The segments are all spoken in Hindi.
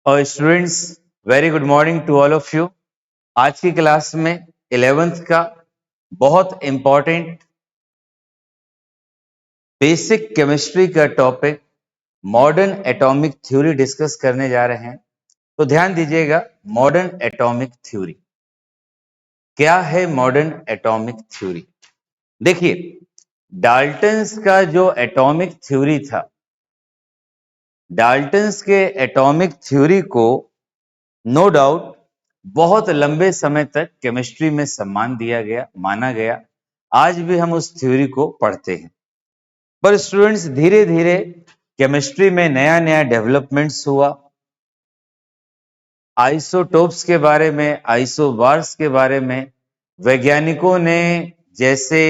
और students, very good morning to all of you. आज की क्लास में 11th का बहुत इंपॉर्टेंट बेसिक केमिस्ट्री का topic modern atomic theory discuss करने जा रहे हैं। तो ध्यान दीजिएगा, मॉडर्न एटॉमिक थ्योरी क्या है? मॉडर्न एटॉमिक थ्योरी देखिए, डाल्टन्स का जो एटॉमिक थ्योरी था, डाल्टन्स के एटॉमिक थ्योरी को नो डाउट बहुत लंबे समय तक केमिस्ट्री में सम्मान दिया गया, माना गया। आज भी हम उस थ्योरी को पढ़ते हैं। पर स्टूडेंट्स, धीरे धीरे केमिस्ट्री में नया नया डेवलपमेंट्स हुआ। आइसोटोप्स के बारे में, आइसोबार्स के बारे में वैज्ञानिकों ने, जैसे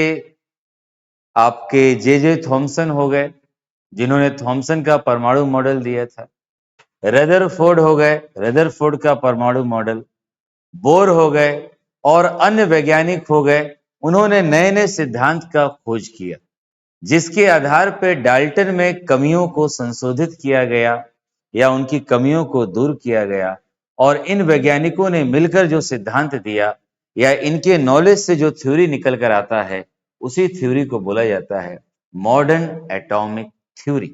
आपके जे थॉमसन हो गए, जिन्होंने थॉमसन का परमाणु मॉडल दिया था, रदरफोर्ड हो गए, रदरफोर्ड का परमाणु मॉडल, बोर हो गए और अन्य वैज्ञानिक हो गए। उन्होंने नए नए सिद्धांत का खोज किया, जिसके आधार पर डाल्टन में कमियों को संशोधित किया गया या उनकी कमियों को दूर किया गया। और इन वैज्ञानिकों ने मिलकर जो सिद्धांत दिया या इनके नॉलेज से जो थ्योरी निकल कर आता है, उसी थ्योरी को बोला जाता है मॉडर्न एटॉमिक थ्योरी।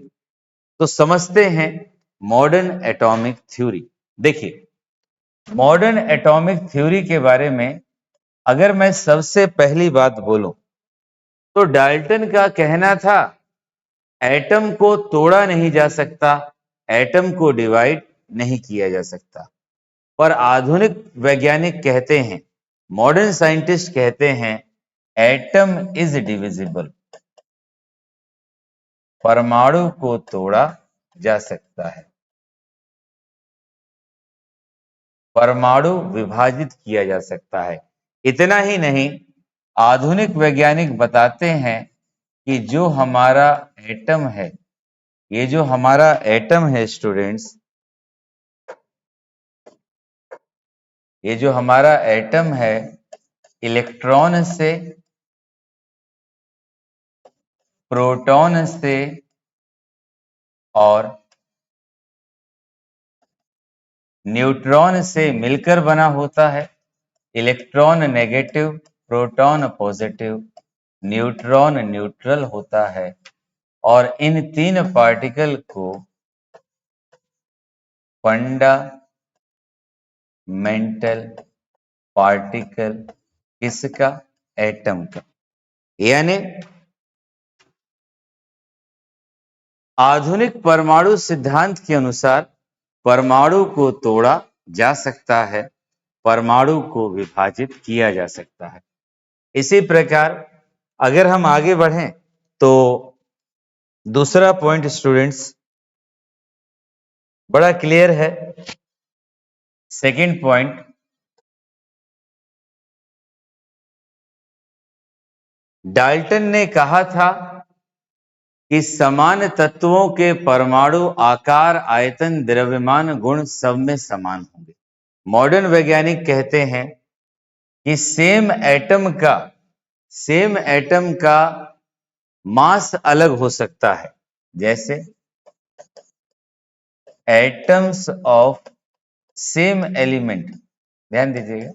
तो समझते हैं मॉडर्न एटॉमिक थ्योरी। देखिए, मॉडर्न एटॉमिक थ्योरी के बारे में अगर मैं सबसे पहली बात बोलूं, तो डाल्टन का कहना था एटम को तोड़ा नहीं जा सकता, एटम को डिवाइड नहीं किया जा सकता। पर आधुनिक वैज्ञानिक कहते हैं, मॉडर्न साइंटिस्ट कहते हैं, एटम इज डिविजिबल, परमाणु को तोड़ा जा सकता है, परमाणु विभाजित किया जा सकता है। इतना ही नहीं, आधुनिक वैज्ञानिक बताते हैं कि जो हमारा एटम है, ये जो हमारा एटम है स्टूडेंट्स, ये जो हमारा एटम है, इलेक्ट्रॉन से, प्रोटॉन से और न्यूट्रॉन से मिलकर बना होता है। Electron negative, proton positive, neutron neutral होता है। और इन तीन पार्टिकल को फंडामेंटल पार्टिकल किसका? एटम का। यानी आधुनिक परमाणु सिद्धांत के अनुसार परमाणु को तोड़ा जा सकता है, परमाणु को विभाजित किया जा सकता है। इसी प्रकार अगर हम आगे बढ़ें तो दूसरा पॉइंट स्टूडेंट्स बड़ा क्लियर है। सेकंड पॉइंट, डाल्टन ने कहा था कि समान तत्वों के परमाणु आकार, आयतन, द्रव्यमान, गुण सब में समान होंगे। मॉडर्न वैज्ञानिक कहते हैं कि सेम एटम का मास अलग हो सकता है। जैसे एटम्स ऑफ सेम एलिमेंट, ध्यान दीजिएगा,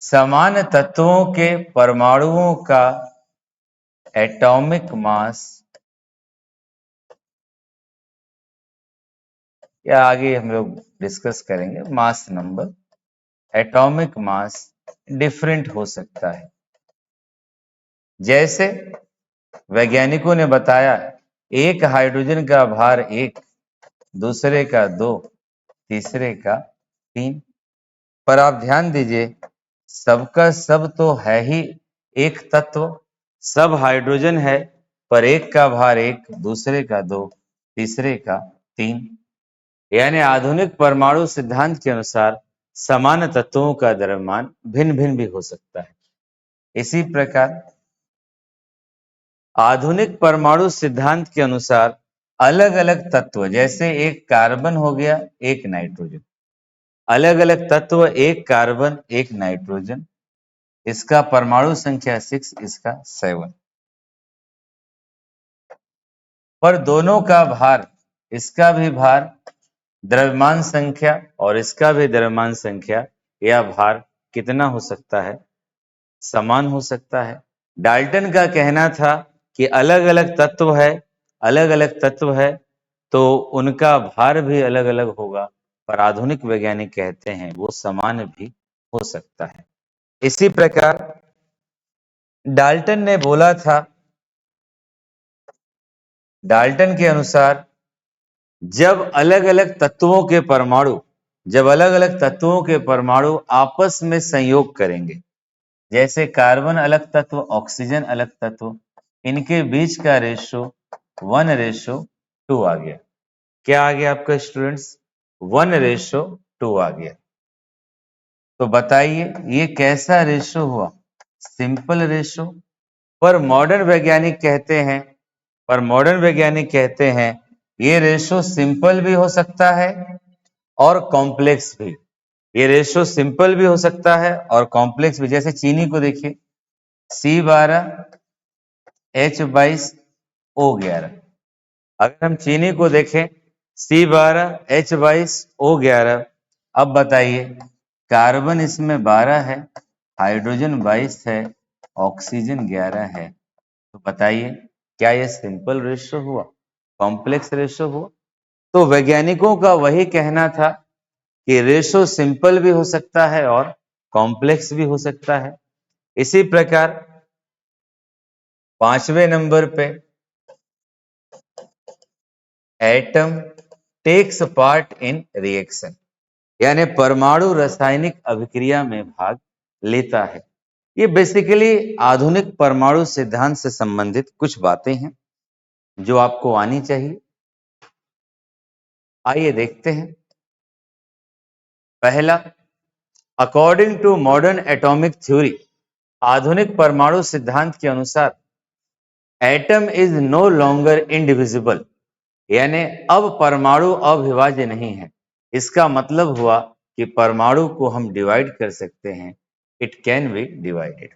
समान तत्वों के परमाणुओं का एटॉमिक मास, या आगे हम लोग डिस्कस करेंगे mass number, atomic mass different हो सकता है। जैसे वैज्ञानिकों ने बताया, एक हाइड्रोजन का भार 1, दूसरे का 2, तीसरे का 3। पर आप ध्यान दीजिए, सबका सब तो है ही एक तत्व, सब हाइड्रोजन है, पर एक का भार 1, दूसरे का 2, तीसरे का 3। यानी आधुनिक परमाणु सिद्धांत के अनुसार समान तत्वों का द्रव्यमान भिन्न भिन्न भी हो सकता है। इसी प्रकार आधुनिक परमाणु सिद्धांत के अनुसार अलग अलग तत्व, जैसे एक कार्बन हो गया, एक नाइट्रोजन, अलग अलग तत्व, एक कार्बन एक नाइट्रोजन, इसका परमाणु संख्या 6, इसका 7, पर दोनों का भार, इसका भी भार द्रव्यमान संख्या और इसका भी द्रव्यमान संख्या या भार कितना हो सकता है? समान हो सकता है। डाल्टन का कहना था कि अलग अलग तत्व है, अलग अलग तत्व है तो उनका भार भी अलग अलग होगा, पर आधुनिक वैज्ञानिक कहते हैं वो समान भी हो सकता है। इसी प्रकार डाल्टन ने बोला था, डाल्टन के अनुसार जब अलग अलग तत्वों के परमाणु जब अलग अलग तत्वों के परमाणु आपस में संयोग करेंगे, जैसे कार्बन अलग तत्व, ऑक्सीजन अलग तत्व, इनके बीच का रेशो 1:2 आ गया। क्या आ गया आपका स्टूडेंट्स? 1:2 आ गया। तो बताइए ये कैसा रेशो हुआ? Simple ratio. पर मॉडर्न वैज्ञानिक कहते हैं ये रेशो सिंपल भी हो सकता है और कॉम्प्लेक्स भी। ये रेशो सिंपल भी हो सकता है और कॉम्प्लेक्स भी। जैसे चीनी को देखिए, C12H22O11। अगर हम चीनी को देखें C12H22O11, अब बताइए कार्बन इसमें 12 है, हाइड्रोजन 22 है, ऑक्सीजन 11 है, तो बताइए क्या ये सिंपल रेशो हुआ, कॉम्प्लेक्स रेशो हुआ? तो वैज्ञानिकों का वही कहना था कि रेशो सिंपल भी हो सकता है और कॉम्प्लेक्स भी हो सकता है। इसी प्रकार 5वें नंबर पे atom takes part in reaction, यानी परमाणु रासायनिक अभिक्रिया में भाग लेता है। ये बेसिकली आधुनिक परमाणु सिद्धांत से संबंधित कुछ बातें हैं जो आपको आनी चाहिए। आइए देखते हैं। पहला, according to modern atomic theory, आधुनिक परमाणु सिद्धांत के अनुसार atom is no longer indivisible, यानी अब परमाणु अविभाज्य नहीं है। इसका मतलब हुआ कि परमाणु को हम डिवाइड कर सकते हैं, it can be divided.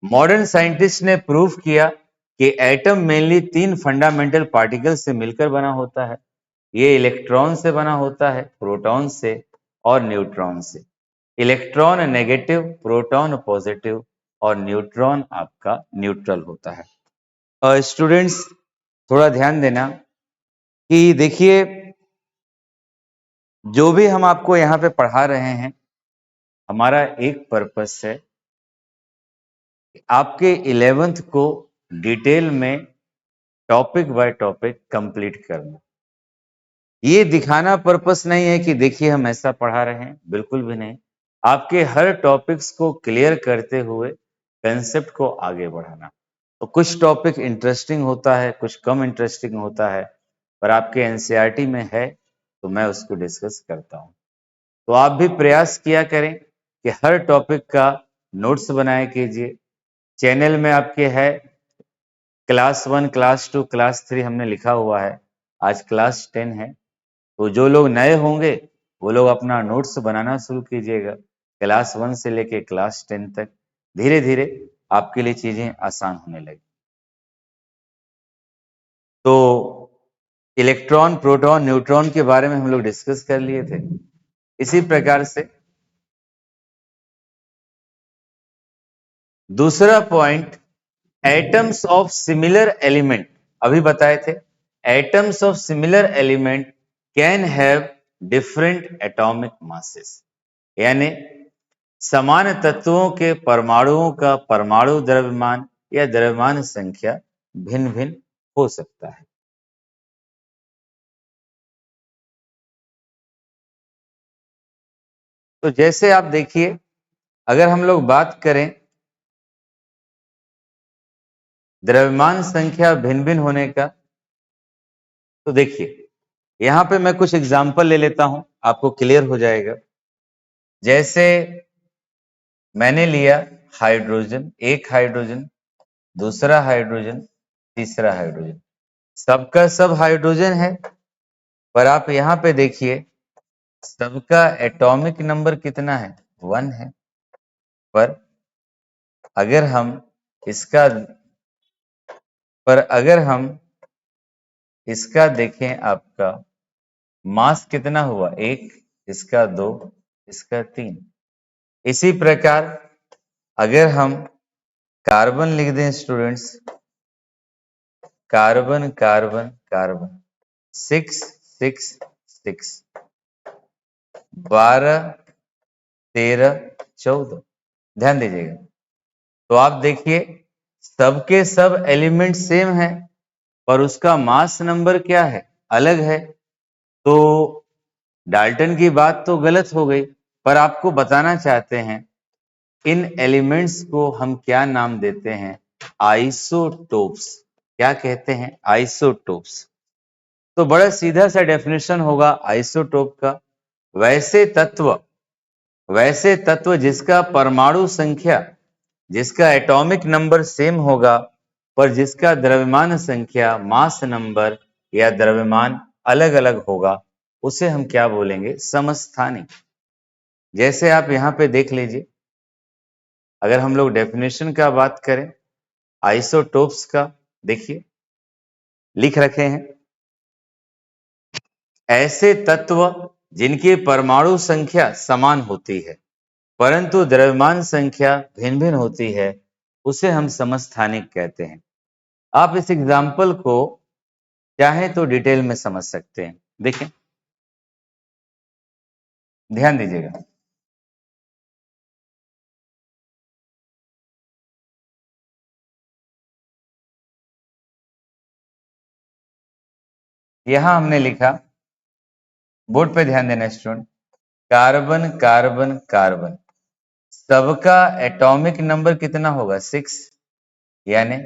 Modern scientist ने प्रूव किया कि एटम मेनली 3 फंडामेंटल पार्टिकल से मिलकर बना होता है। ये इलेक्ट्रॉन से बना होता है, प्रोटॉन से और न्यूट्रॉन से। इलेक्ट्रॉन नेगेटिव, प्रोटॉन पॉजिटिव और न्यूट्रॉन आपका न्यूट्रल होता है। स्टूडेंट्स थोड़ा ध्यान देना कि देखिए जो भी हम आपको यहाँ पे पढ़ा रहे हैं, हमारा एक पर्पस है कि आपके 11th को डिटेल में टॉपिक बाय टॉपिक कंप्लीट करना। ये दिखाना पर्पस नहीं है कि देखिए हम ऐसा पढ़ा रहे हैं, बिल्कुल भी नहीं। आपके हर टॉपिक्स को क्लियर करते हुए कंसेप्ट को आगे बढ़ाना। तो कुछ टॉपिक इंटरेस्टिंग होता है, कुछ कम इंटरेस्टिंग होता है, पर आपके एनसीईआरटी में है तो मैं उसको डिस्कस करता हूँ। तो आप भी प्रयास किया करें कि हर टॉपिक का नोट्स बनाया कीजिए। चैनल में आपके है क्लास 1, क्लास 2, क्लास 3 हमने लिखा हुआ है, आज क्लास 10 है। तो जो लोग नए होंगे वो लोग अपना नोट्स बनाना शुरू कीजिएगा, क्लास 1 से लेके क्लास 10 तक। धीरे धीरे आपके लिए चीजें आसान होने लगी। तो इलेक्ट्रॉन, प्रोटॉन, न्यूट्रॉन के बारे में हम लोग डिस्कस कर लिए थे। इसी प्रकार से दूसरा point, atoms of similar element, अभी बताए थे atoms of similar element can have different atomic masses, यानी समान तत्वों के परमाणुओं का परमाणु द्रव्यमान या द्रव्यमान संख्या भिन्न भिन्न हो सकता है। तो जैसे आप देखिए, अगर हम लोग बात करें द्रव्यमान संख्या भिन्न भिन्न होने का, तो देखिए यहां पे मैं कुछ एग्जाम्पल ले लेता हूं, आपको क्लियर हो जाएगा। जैसे मैंने लिया हाइड्रोजन, एक हाइड्रोजन, दूसरा हाइड्रोजन, तीसरा हाइड्रोजन, सबका सब हाइड्रोजन है, पर आप यहां पे देखिए सबका एटॉमिक नंबर कितना है? 1 है। पर अगर हम इसका पर अगर हम इसका देखें आपका मास कितना हुआ? 1, इसका 2, इसका 3। इसी प्रकार अगर हम कार्बन लिख दें स्टूडेंट्स, कार्बन कार्बन कार्बन 6 6 6, 12 13 14। ध्यान दीजिएगा, तो आप देखिए सबके सब एलिमेंट सेम है पर उसका मास नंबर क्या है? अलग है। तो डाल्टन की बात तो गलत हो गई, पर आपको बताना चाहते हैं इन एलिमेंट्स को हम क्या नाम देते हैं? आइसोटोप्स। क्या कहते हैं? आइसोटोप्स। तो बड़ा सीधा सा डेफिनेशन होगा आइसोटोप का, वैसे तत्व जिसका परमाणु संख्या, जिसका एटॉमिक नंबर सेम होगा पर जिसका द्रव्यमान संख्या, मास नंबर या द्रव्यमान अलग अलग होगा, उसे हम क्या बोलेंगे? समस्थानिक। जैसे आप यहां पे देख लीजिए, अगर हम लोग डेफिनेशन का बात करें आइसोटोप्स का, देखिए लिख रखे हैं, ऐसे तत्व जिनकी परमाणु संख्या समान होती है परंतु द्रव्यमान संख्या भिन्न भिन्न होती है, उसे हम समस्थानिक कहते हैं। आप इस एग्जाम्पल को चाहे तो डिटेल में समझ सकते हैं। देखें, ध्यान दीजिएगा, यहां हमने लिखा, बोर्ड पे ध्यान देना स्टूडेंट, कार्बन कार्बन कार्बन सबका एटॉमिक नंबर कितना होगा? 6, यानी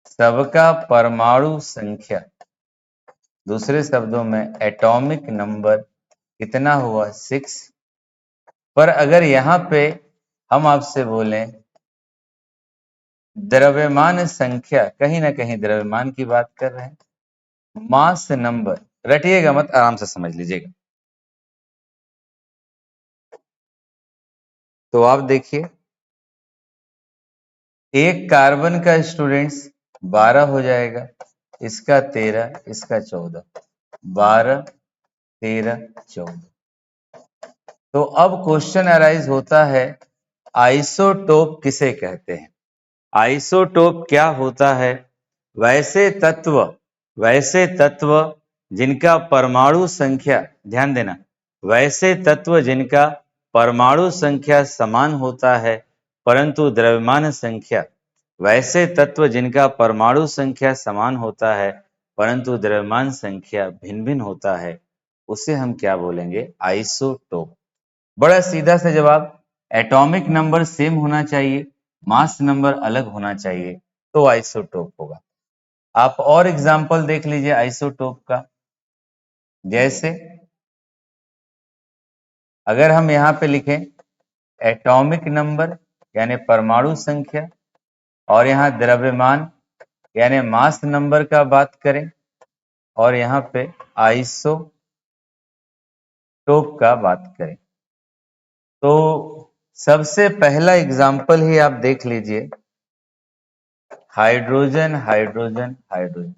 सबका परमाणु संख्या, दूसरे शब्दों में एटॉमिक नंबर कितना हुआ? 6। पर अगर यहां पे हम आपसे बोलें द्रव्यमान संख्या, कहीं ना कहीं द्रव्यमान की बात कर रहे हैं, मास नंबर, रटिएगा मत, आराम से समझ लीजिएगा। तो आप देखिए, एक कार्बन का स्टूडेंट्स 12 हो जाएगा, इसका 13, इसका 14, 12 13 14। तो अब क्वेश्चन अराइज होता है आइसोटोप किसे कहते हैं? आइसोटोप क्या होता है? वैसे तत्व जिनका परमाणु संख्या, ध्यान देना, वैसे तत्व जिनका परमाणु संख्या समान होता है परंतु द्रव्यमान संख्या, वैसे तत्व जिनका परमाणु संख्या समान होता है परंतु द्रव्यमान संख्या भिन्न भिन्न होता है, उसे हम क्या बोलेंगे? आइसोटोप। बड़ा सीधा सा जवाब, एटॉमिक नंबर सेम होना चाहिए, मास नंबर अलग होना चाहिए, तो आइसोटोप होगा। आप और एग्जाम्पल देख लीजिए आइसोटोप का। जैसे अगर हम यहां पे लिखें एटॉमिक नंबर यानी परमाणु संख्या, और यहां द्रव्यमान यानी मास नंबर का बात करें, और यहां पे आइसोटोप का बात करें, तो सबसे पहला एग्जाम्पल ही आप देख लीजिए, हाइड्रोजन हाइड्रोजन हाइड्रोजन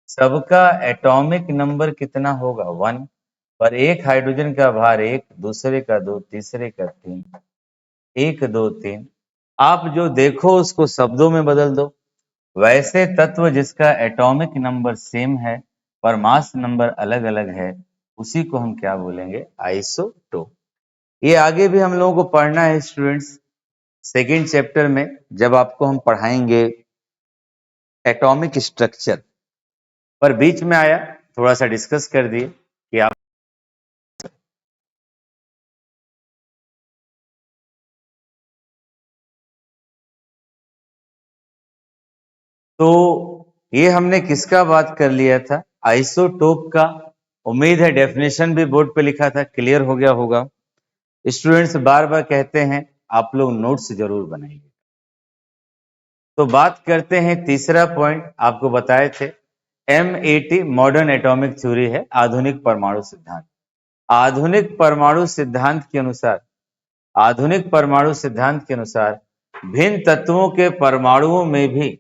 सबका एटॉमिक नंबर कितना होगा? 1, पर एक हाइड्रोजन का भार 1, दूसरे का 2, तीसरे का 3, 1 2 3। आप जो देखो उसको शब्दों में बदल दो। वैसे तत्व जिसका एटॉमिक नंबर सेम है पर मास नंबर अलग अलग है, उसी को हम क्या बोलेंगे? आइसोटोप। ये आगे भी हम लोगों को पढ़ना है स्टूडेंट्स, सेकेंड चैप्टर में जब आपको हम पढ़ाएंगे एटॉमिक स्ट्रक्चर, पर बीच में आया थोड़ा सा डिस्कस कर दिए कि आप, तो ये हमने किसका बात कर लिया था? आइसोटोप का। उम्मीद है डेफिनेशन भी बोर्ड पे लिखा था, क्लियर हो गया होगा। स्टूडेंट्स बार बार कहते हैं आप लोग नोट्स जरूर बनाइए। तो बात करते हैं तीसरा पॉइंट, आपको बताए थे MAT मॉडर्न एटॉमिक थ्योरी है, आधुनिक परमाणु सिद्धांत। आधुनिक परमाणु सिद्धांत के अनुसार, आधुनिक परमाणु सिद्धांत के अनुसार भिन्न तत्वों के परमाणुओं में भी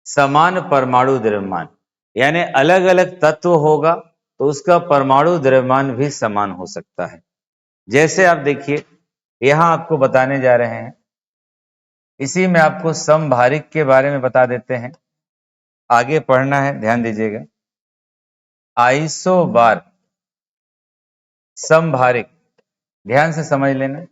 समान परमाणु द्रव्यमान, यानी अलग अलग तत्व होगा तो उसका परमाणु द्रव्यमान भी समान हो सकता है। जैसे आप देखिए, यहां आपको बताने जा रहे हैं, इसी में आपको समभारिक के बारे में बता देते हैं। आगे पढ़ना है, ध्यान दीजिएगा। आइसोबार समभारिक, ध्यान से समझ लेना।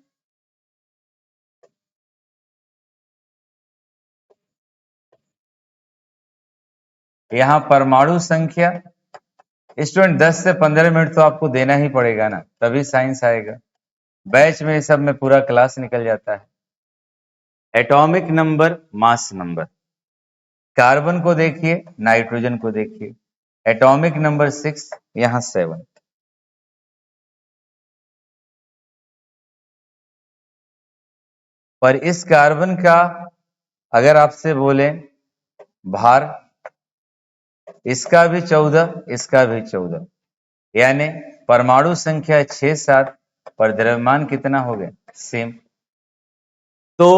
यहां परमाणु संख्या, स्टूडेंट 10 से 15 मिनट तो आपको देना ही पड़ेगा ना, तभी साइंस आएगा। बैच में सब में पूरा क्लास निकल जाता है। Atomic number, mass number. Carbon को देखिए, नाइट्रोजन को देखिए। एटॉमिक नंबर 6, यहां 7। पर इस कार्बन का अगर आपसे बोले भार, इसका भी 14, इसका भी 14, यानी परमाणु संख्या 6 7, पर द्रव्यमान कितना हो गया, सेम। तो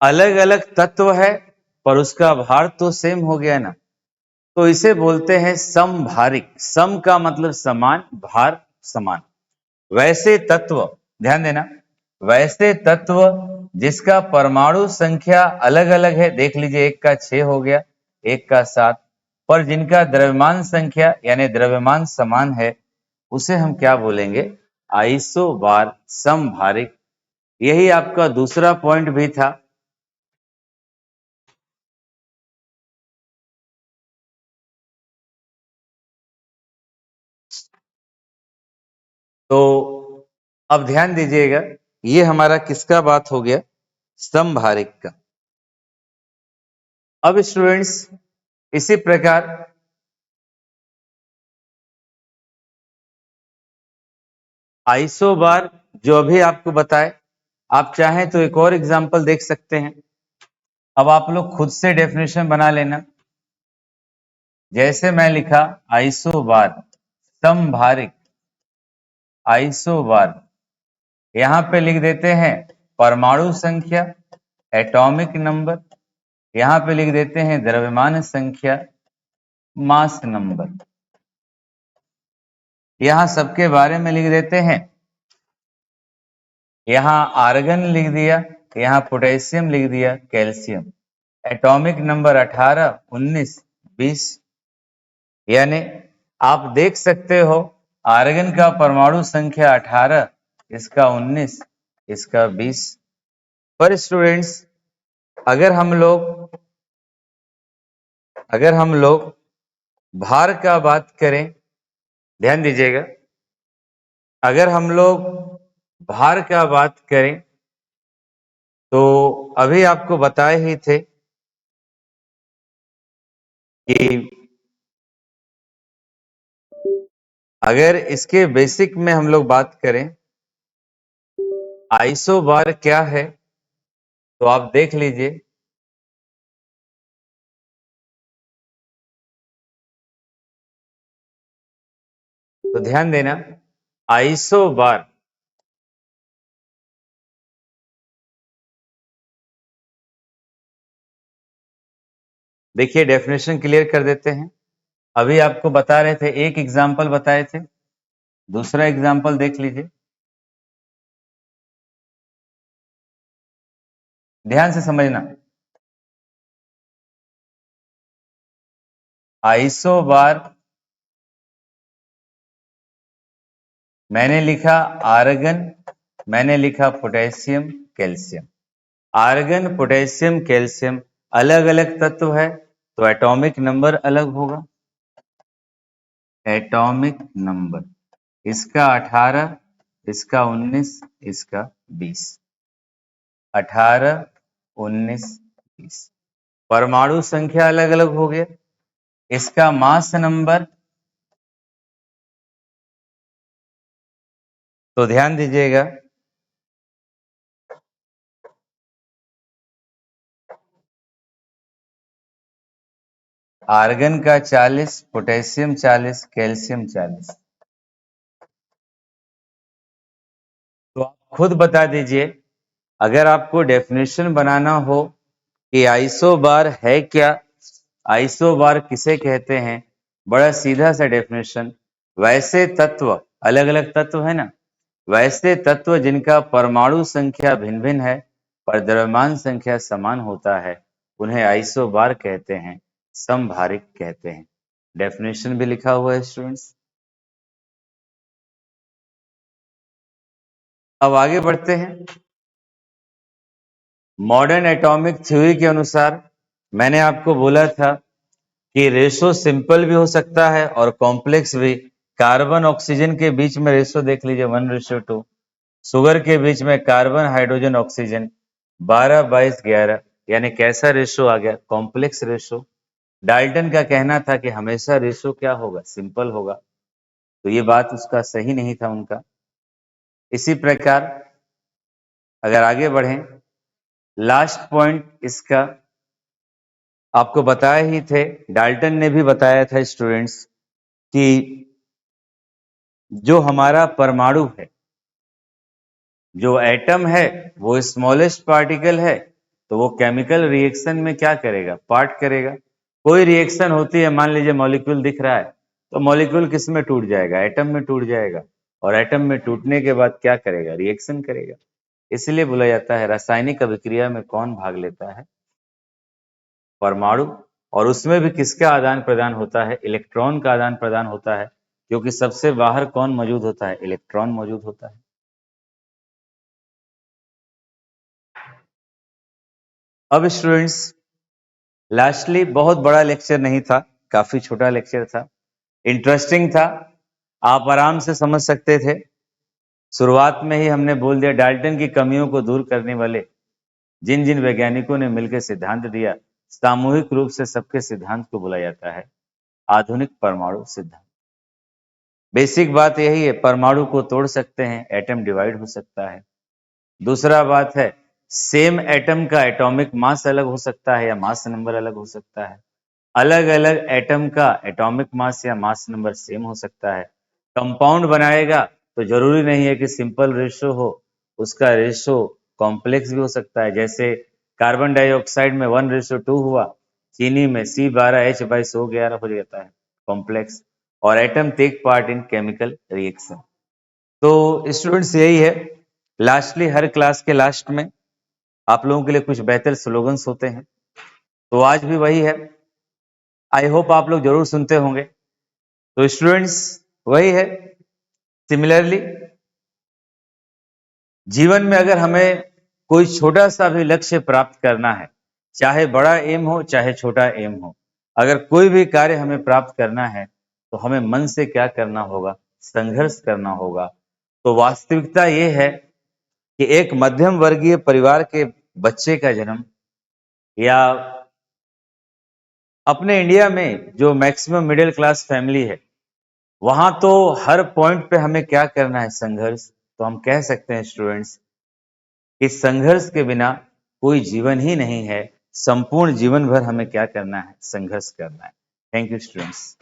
अलग अलग तत्व है पर उसका भार तो सेम हो गया ना, तो इसे बोलते हैं समभारिक। सम का मतलब समान, भार समान। वैसे तत्व, ध्यान देना, वैसे तत्व जिसका परमाणु संख्या अलग अलग है, देख लीजिए, एक का 6 हो गया, एक का 7, पर जिनका द्रव्यमान संख्या यानी द्रव्यमान समान है, उसे हम क्या बोलेंगे, आइसोबार समभारिक। यही आपका दूसरा पॉइंट भी था। तो अब ध्यान दीजिएगा, ये हमारा किसका बात हो गया, समभारिक का। अब स्टूडेंट्स, इसी प्रकार आइसोबार जो अभी आपको बताए, आप चाहें तो एक और एग्जांपल देख सकते हैं। अब आप लोग खुद से डेफिनेशन बना लेना। जैसे मैं लिखा आइसोबार समभारिक, आइसोबार, यहां पे लिख देते हैं परमाणु संख्या, एटॉमिक नंबर, यहां पे लिख देते हैं द्रव्यमान संख्या, मास नंबर, यहां सबके बारे में लिख देते हैं। यहां आर्गन लिख दिया, यहां पोटेशियम लिख दिया, कैल्शियम। एटॉमिक नंबर 18, 19, 20, यानी आप देख सकते हो आर्गन का परमाणु संख्या 18, इसका 19, इसका 20। पर स्टूडेंट्स, अगर हम लोग भार का बात करें, ध्यान दीजिएगा, अगर हम लोग भार का बात करें तो अभी आपको बताए ही थे कि अगर इसके बेसिक में हम लोग बात करें आइसोबार क्या है, तो आप देख लीजिए। तो ध्यान देना, आइसोबार देखिए, डेफिनेशन क्लियर कर देते हैं। अभी आपको बता रहे थे, एक एग्जाम्पल बताए थे, दूसरा एग्जाम्पल देख लीजिए, ध्यान से समझना। आइसोबार, मैंने लिखा आर्गन, मैंने लिखा potassium, calcium. Argon, potassium, calcium अलग अलग तत्व है, तो एटॉमिक नंबर अलग होगा। एटॉमिक नंबर, इसका 18, इसका 19, इसका 20। 18, 19, 20। परमाणु संख्या अलग अलग हो गया। इसका मास नंबर, तो ध्यान दीजिएगा, आर्गन का 40, पोटेशियम 40, कैल्शियम 40। तो आप खुद बता दीजिए, अगर आपको डेफिनेशन बनाना हो कि आइसोबार है क्या, आइसोबार किसे कहते हैं? बड़ा सीधा सा डेफिनेशन, वैसे तत्व, अलग अलग तत्व है ना, वैसे तत्व जिनका परमाणु संख्या भिन्न भिन्न है पर द्रव्यमान संख्या समान होता है, उन्हें आइसोबार कहते हैं, समभारिक कहते हैं। डेफिनेशन भी लिखा हुआ है स्टूडेंट्स। अब आगे बढ़ते हैं। मॉडर्न एटॉमिक थ्योरी के अनुसार मैंने आपको बोला था कि रेशो सिंपल भी हो सकता है और कॉम्प्लेक्स भी। कार्बन ऑक्सीजन के बीच में रेशो देख लीजिए 1:2। शुगर के बीच में कार्बन हाइड्रोजन ऑक्सीजन 12:22:11, यानी कैसा रेशो आ गया? Complex ratio. डाल्टन का कहना था कि हमेशा रेशो क्या होगा? सिंपल होगा। तो ये बात उसका सही नहीं था उनका। इसी प्रकार अगर आगे बढ़ें, लास्ट पॉइंट इसका आपको बताए ही थे, डाल्टन ने भी बताया था स्टूडेंट्स कि जो हमारा परमाणु है, जो एटम है, वो स्मॉलेस्ट पार्टिकल है, तो वो केमिकल रिएक्शन में क्या करेगा? पार्ट करेगा। कोई रिएक्शन होती है, मान लीजिए मॉलिक्यूल दिख रहा है, तो मॉलिक्यूल किस में टूट जाएगा? एटम में टूट जाएगा। और एटम में टूटने के बाद क्या करेगा? रिएक्शन करेगा। इसलिए बोला जाता है रासायनिक अभिक्रिया में कौन भाग लेता है? परमाणु। और उसमें भी किसका आदान प्रदान होता है? इलेक्ट्रॉन का आदान प्रदान होता है, क्योंकि सबसे बाहर कौन मौजूद होता है? इलेक्ट्रॉन मौजूद होता है। अब स्टूडेंट्स, लास्टली, बहुत बड़ा लेक्चर नहीं था, काफी छोटा लेक्चर था, इंटरेस्टिंग था, आप आराम से समझ सकते थे। शुरुआत में ही हमने बोल दिया, डाल्टन की कमियों को दूर करने वाले जिन जिन वैज्ञानिकों ने मिलकर सिद्धांत दिया, सामूहिक रूप से सबके सिद्धांत को बोला जाता है आधुनिक परमाणु सिद्धांत। बेसिक बात यही है, परमाणु को तोड़ सकते हैं, एटम डिवाइड हो सकता है। दूसरा बात है, सेम एटम का एटॉमिक मास अलग हो सकता है या मास नंबर अलग हो सकता है। अलग अलग एटम का एटॉमिक मास या मास नंबर सेम हो सकता है। कंपाउंड बनाएगा तो जरूरी नहीं है कि सिंपल रेशो हो, उसका रेशो कॉम्प्लेक्स भी हो सकता है। जैसे कार्बन डाइऑक्साइड में 1:2 हुआ, चीनी में C12H/SO11 हो जाता है, कॉम्प्लेक्स। और atom take part in chemical reaction. तो स्टूडेंट्स, यही है, लास्टली हर क्लास के लास्ट में आप लोगों के लिए कुछ बेहतर स्लोगन्स होते हैं, तो आज भी वही है। आई होप आप लोग जरूर सुनते होंगे। तो स्टूडेंट्स, वही है, सिमिलरली जीवन में अगर हमें कोई छोटा सा भी लक्ष्य प्राप्त करना है, चाहे बड़ा एम हो चाहे छोटा एम हो, अगर कोई भी कार्य हमें प्राप्त करना है तो हमें मन से क्या करना होगा? संघर्ष करना होगा। तो वास्तविकता ये है कि एक मध्यम वर्गीय परिवार के बच्चे का जन्म, या अपने इंडिया में जो मैक्सिमम मिडिल क्लास फैमिली है, वहां तो हर पॉइंट पे हमें क्या करना है? संघर्ष। तो हम कह सकते हैं स्टूडेंट्स कि संघर्ष के बिना कोई जीवन ही नहीं है। संपूर्ण जीवन भर हमें क्या करना है? संघर्ष करना है। Thank you students.